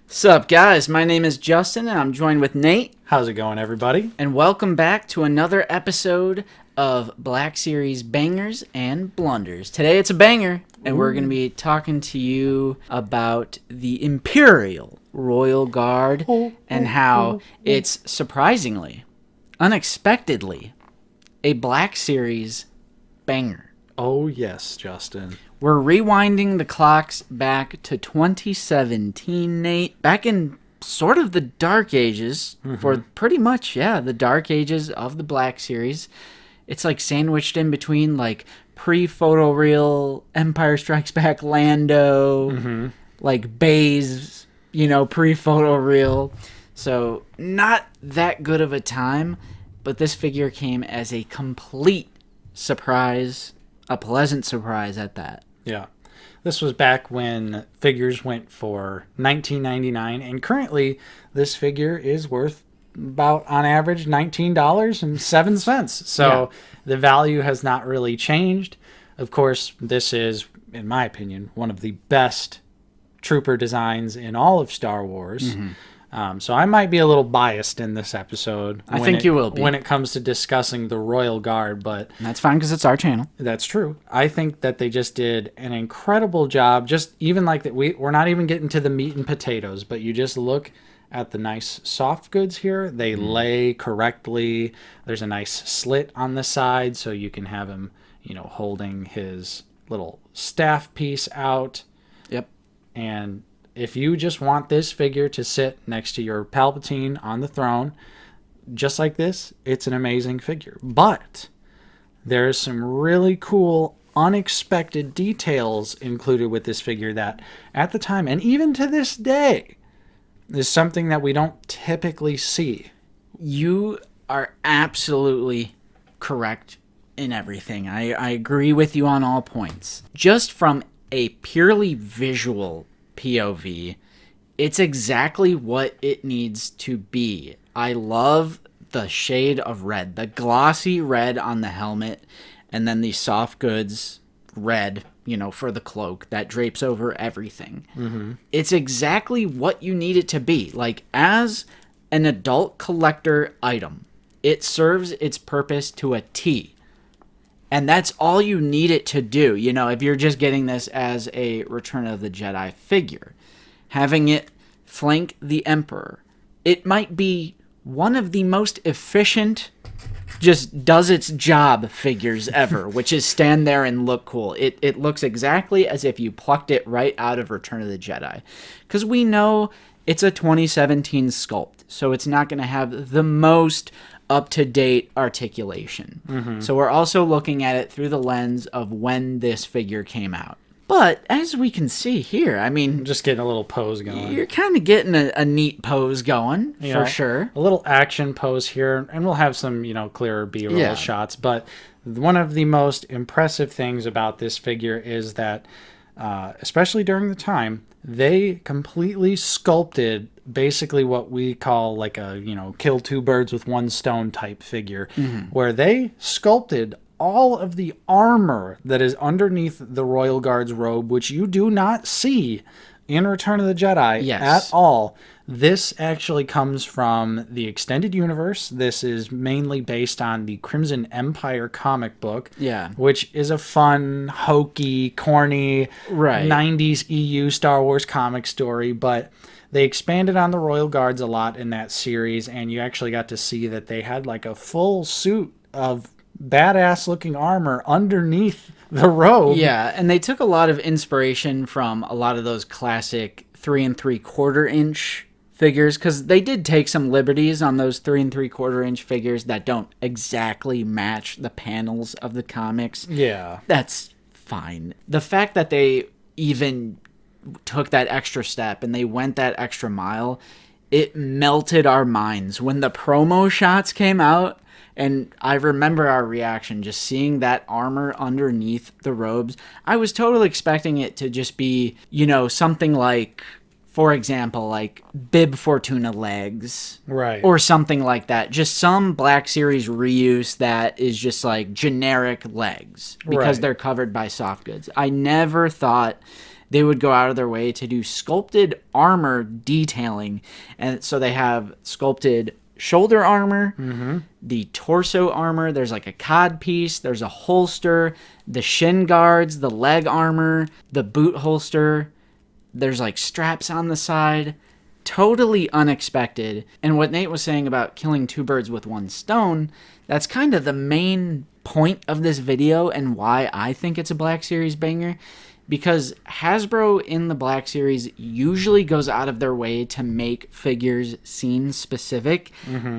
Sup guys, my name is Justin and I'm joined with Nate. How's it going, everybody? And welcome back to another episode of Black Series Bangers and Blunders. Today it's a banger and we're going to be talking to you about the Imperial Royal Guard and how it's surprisingly, unexpectedly, a Black Series banger. Oh yes, Justin. We're rewinding the clocks back to 2017, Nate. Back in sort of the dark ages, for pretty much, the dark ages of the Black Series. It's like sandwiched in between like pre-photoreal Empire Strikes Back Lando, like Baze, pre-photoreal. So not that good of a time, but this figure came as a complete surprise, a pleasant surprise at that. Yeah. This was back when figures went for $19.99, and currently this figure is worth about, on average, $19.07. So the value has not really changed. Of course, this is, in my opinion, one of the best trooper designs in all of Star Wars. So I might be a little biased in this episode. I think you will be. When it comes to discussing the Royal Guard, but... That's fine because it's our channel. That's true. I think that they just did an incredible job. Just even like that, we're not even getting to the meat and potatoes, but you just look at the nice soft goods here. They lay correctly. There's a nice slit on the side so you can have him, holding his little staff piece out. Yep. And if you just want this figure to sit next to your Palpatine on the throne, just like this, it's an amazing figure. But there's some really cool, unexpected details included with this figure that, at the time, and even to this day, is something that we don't typically see. You are absolutely correct in everything. I agree with you on all points. Just from a purely visual POV, it's exactly what it needs to be. I love the shade of red, the glossy red on the helmet, and then the soft goods red, for the cloak that drapes over everything. It's exactly what you need it to be. Like, as an adult collector item, it serves its purpose to a T. And that's all you need it to do. If you're just getting this as a Return of the Jedi figure, having it flank the Emperor, it might be one of the most efficient, just does its job figures ever, which is stand there and look cool. It looks exactly as if you plucked it right out of Return of the Jedi. Because we know it's a 2017 sculpt, so it's not going to have the most up-to-date articulation. So we're also looking at it through the lens of when this figure came out. But as we can see here, Just getting a little pose going. You're kind of getting a neat pose going, for sure. A little action pose here, and we'll have some, clearer B-roll shots. But one of the most impressive things about this figure is that, especially during the time, they completely sculpted basically what we call like a, kill two birds with one stone type figure, where they sculpted all of the armor that is underneath the Royal Guard's robe, which you do not see in Return of the Jedi at all. This actually comes from the extended universe. This is mainly based on the Crimson Empire comic book, which is a fun, hokey, corny 90s EU Star Wars comic story, but they expanded on the Royal Guards a lot in that series, and you actually got to see that they had like a full suit of badass looking armor underneath the robe. Yeah, and they took a lot of inspiration from a lot of those classic 3 3/4 inch figures, because they did take some liberties on those 3 3/4 inch figures that don't exactly match the panels of the comics. Yeah. That's fine. The fact that they even took that extra step and they went that extra mile, it melted our minds when the promo shots came out. And I remember our reaction, just seeing that armor underneath the robes. I was totally expecting it to just be, something like for example, like Bib Fortuna legs. Right. Or something like that. Just some Black Series reuse that is just like generic legs because they're covered by soft goods. I never thought they would go out of their way to do sculpted armor detailing. And so they have sculpted shoulder armor, the torso armor, there's like a cod piece, there's a holster, the shin guards, the leg armor, the boot holster, there's like straps on the side. Totally unexpected. And what Nate was saying about killing two birds with one stone, that's kind of the main point of this video and why I think it's a Black Series banger. Because Hasbro in the Black Series usually goes out of their way to make figures scene specific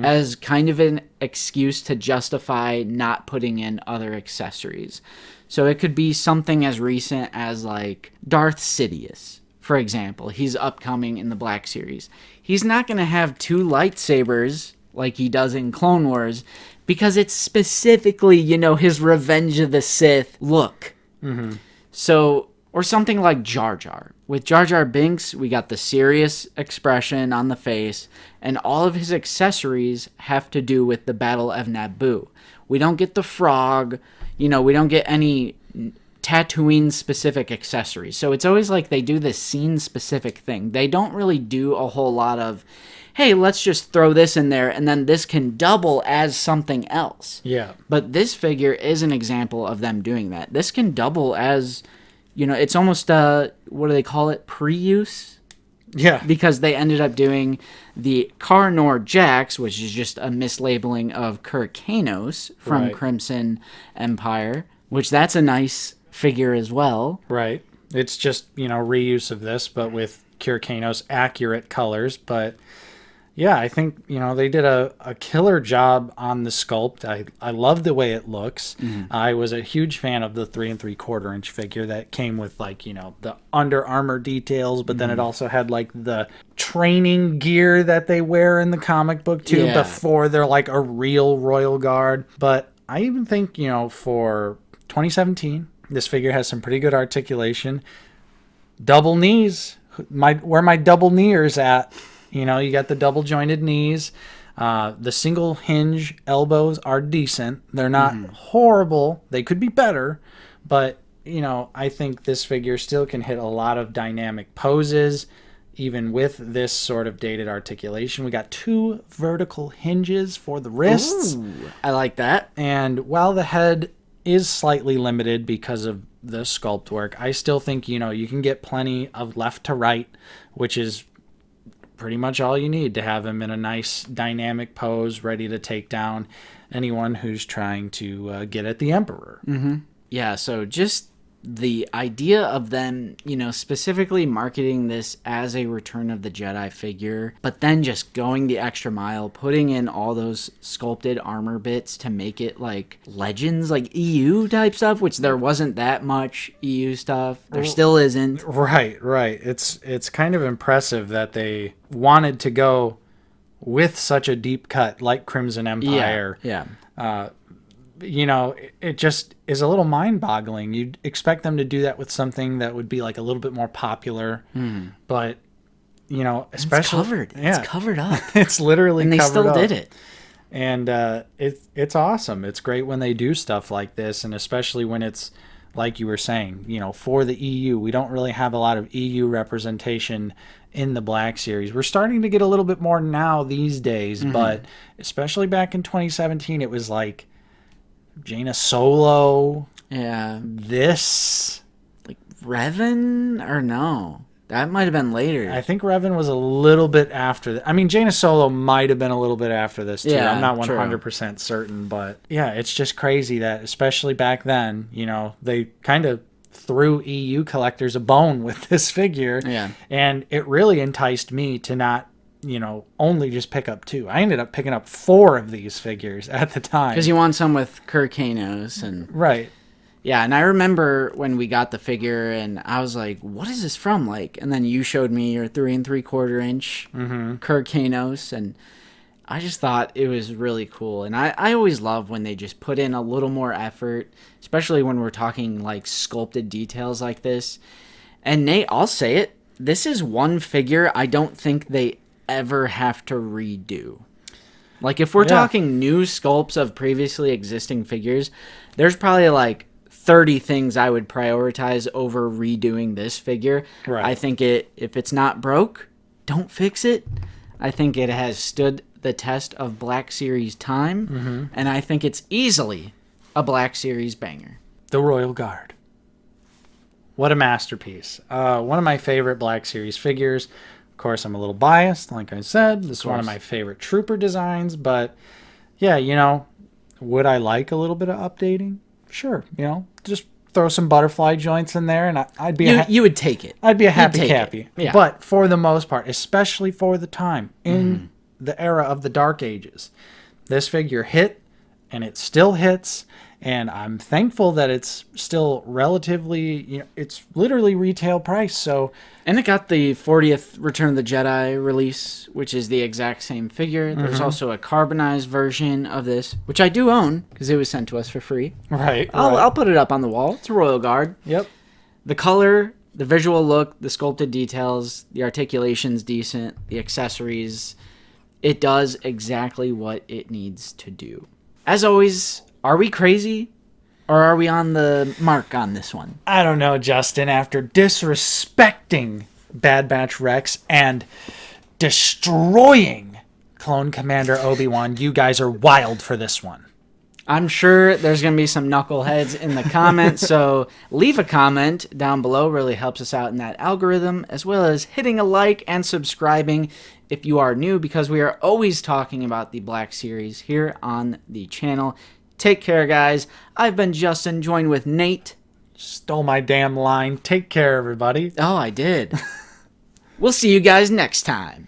as kind of an excuse to justify not putting in other accessories. So it could be something as recent as like Darth Sidious, for example. He's upcoming in the Black Series. He's not going to have two lightsabers like he does in Clone Wars because it's specifically, you know, his Revenge of the Sith look. So... or something like Jar Jar. With Jar Jar Binks, we got the serious expression on the face, and all of his accessories have to do with the Battle of Naboo. We don't get the frog, you know, we don't get any Tatooine-specific accessories. So it's always like they do this scene-specific thing. They don't really do a whole lot of, hey, let's just throw this in there, and then this can double as something else. Yeah. But this figure is an example of them doing that. This can double as... you know, it's almost, what do they call it? Pre-use? Yeah. Because they ended up doing the Karnor Jax, which is just a mislabeling of Kirkanos from Crimson Empire, which that's a nice figure as well. Right. It's just, you know, reuse of this, but with Kirkanos accurate colors. But yeah, I think, you know, they did a killer job on the sculpt. I love the way it looks. I was a huge fan of the 3 3/4 inch figure that came with, like, you know, the Under Armour details, but then it also had like the training gear that they wear in the comic book too before they're like a real Royal Guard. But I even think, you know, for 2017, this figure has some pretty good articulation. Double knees. Where my double kneers at? You know, you got the double jointed knees. The single hinge elbows are decent. They're not horrible. They could be better. But, you know, I think this figure still can hit a lot of dynamic poses, even with this sort of dated articulation. We got 2 vertical hinges for the wrists. Ooh, I like that. And while the head is slightly limited because of the sculpt work, I still think, you know, you can get plenty of left to right, which is pretty much all you need to have him in a nice dynamic pose, ready to take down anyone who's trying to get at the Emperor. Yeah, so just the idea of them, you know, specifically marketing this as a Return of the Jedi figure, but then just going the extra mile, putting in all those sculpted armor bits to make it like Legends, like EU type stuff, which there wasn't that much EU stuff. There still isn't. Right. It's kind of impressive that they wanted to go with such a deep cut like Crimson Empire. Yeah. You know, it just is a little mind-boggling. You'd expect them to do that with something that would be like a little bit more popular, but you know, especially it's covered up. It's literally and they covered still up. did it. And it's awesome. It's great when they do stuff like this, and especially when it's like you were saying, you know, for the EU. We don't really have a lot of EU representation in the Black Series. We're starting to get a little bit more now these days, but especially back in 2017, it was like Jaina Solo. Yeah. This. Like Revan? Or no? That might have been later. I think Revan was a little bit after that. I mean, Jaina Solo might have been a little bit after this, too. Yeah, I'm not 100% certain, but yeah, it's just crazy that, especially back then, you know, they kind of threw EU collectors a bone with this figure. Yeah. And it really enticed me to not, you know, only just pick up 2. I ended up picking up 4 of these figures at the time. Because you want some with Kirkanos and... Right. Yeah, and I remember when we got the figure, and I was like, what is this from? Like, and then you showed me your 3 3/4 inch Kirkanos, and I just thought it was really cool. And I always love when they just put in a little more effort, especially when we're talking, like, sculpted details like this. And Nate, I'll say it, this is one figure I don't think they ever have to redo. Like, if we're talking new sculpts of previously existing figures, there's probably like 30 things I would prioritize over redoing this figure. Right. I think if it's not broke, don't fix it. I think it has stood the test of Black Series time, and I think it's easily a Black Series banger. The Royal Guard. What a masterpiece. One of my favorite Black Series figures. Of course, I'm a little biased, like I said. This is one of my favorite Trooper designs, but yeah, you know, would I like a little bit of updating? Sure, you know, just throw some butterfly joints in there, and I'd be you would take it. I'd be a happy cappy. Yeah. But for the most part, especially for the time in the era of the Dark Ages, this figure hit, and it still hits. And I'm thankful that it's still relatively, you know, it's literally retail price. So, and it got the 40th Return of the Jedi release, which is the exact same figure. There's also a carbonized version of this, which I do own because it was sent to us for free. Right. I'll put it up on the wall. It's a Royal Guard. Yep. The color, the visual look, the sculpted details, the articulation's decent, the accessories, it does exactly what it needs to do. As always, are we crazy, or are we on the mark on this one? I don't know, Justin. After disrespecting Bad Batch Rex and destroying Clone Commander Obi-Wan, you guys are wild for this one. I'm sure there's going to be some knuckleheads in the comments, so leave a comment down below. Really helps us out in that algorithm, as well as hitting a like and subscribing if you are new, because we are always talking about the Black Series here on the channel. Take care, guys. I've been Justin, joined with Nate. Stole my damn line. Take care, everybody. Oh, I did. We'll see you guys next time.